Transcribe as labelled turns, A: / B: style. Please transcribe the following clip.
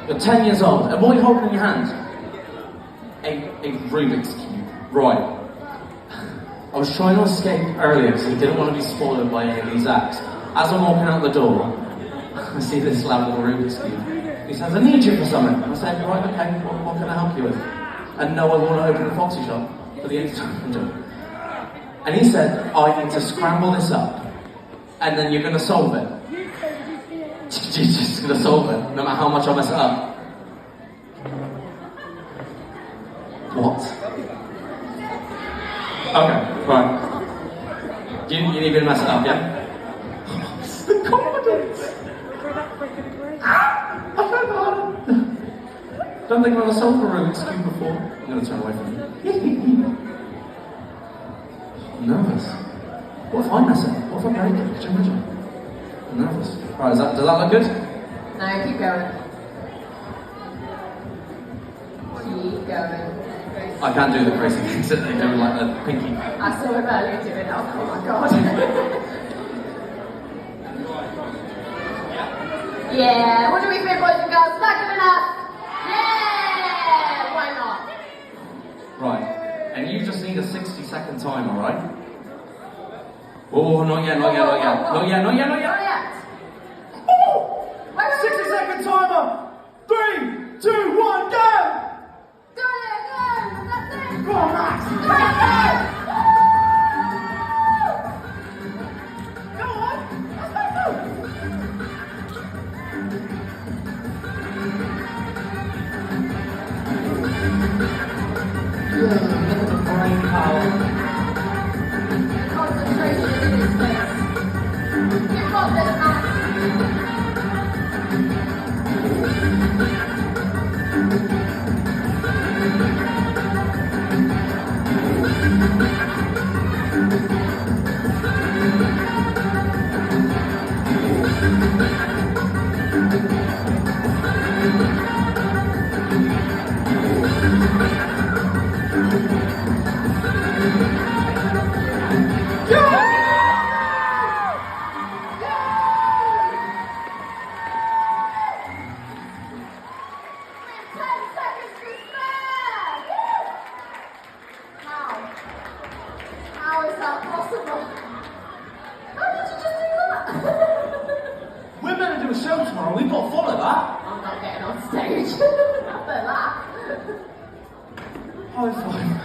A: You're 10 years old, and what are you holding in your hand? A Rubik's Cube. Right. I was trying to escape earlier because I didn't want to be spoiled by any of these acts. As I'm walking out the door, I see this lad with a Rubik's Cube. He says, I need you for something. I said, right, okay, what can I help you with? And no, I want to open a Foxy shop for the entertainment. And he said, I need to scramble this up, and then you're going to solve it. You're just going to solve it, no matter how much I mess it up. What? Okay, right. You need me to mess it up, yeah? The confidence! I don't know. Don't think I've ever solved a Rubik's Cube before. I'm going to turn away from you. I'm nervous. What if I mess it up? What if I break it? Could you imagine? I'm nervous. Right, does that look good?
B: No, keep going. Keep going.
A: I can't do the crazy things that they do, like the pinky.
B: I saw him earlier doing it. Oh my god. Yeah, what do we think, boys and girls? Back it up! Yeah! Why not?
A: Right, and you just need a 60-second timer, right? Oh, not yet, not yet, not yet. Not yet, not yet, not yet.
B: Not yet.
A: Oh! 60-second timer! 3, 2, 1, go!
B: Go, that's it!
A: Go on, Max!
B: Go, go!
A: Go on! Let's go! Look at the brain power.
B: Concentration in his face. You've got this, Max. How is that possible? How did you just do that?
A: We're meant to do a show tomorrow, we've got to follow that.
B: I'm not getting on stage. After that.
A: High five.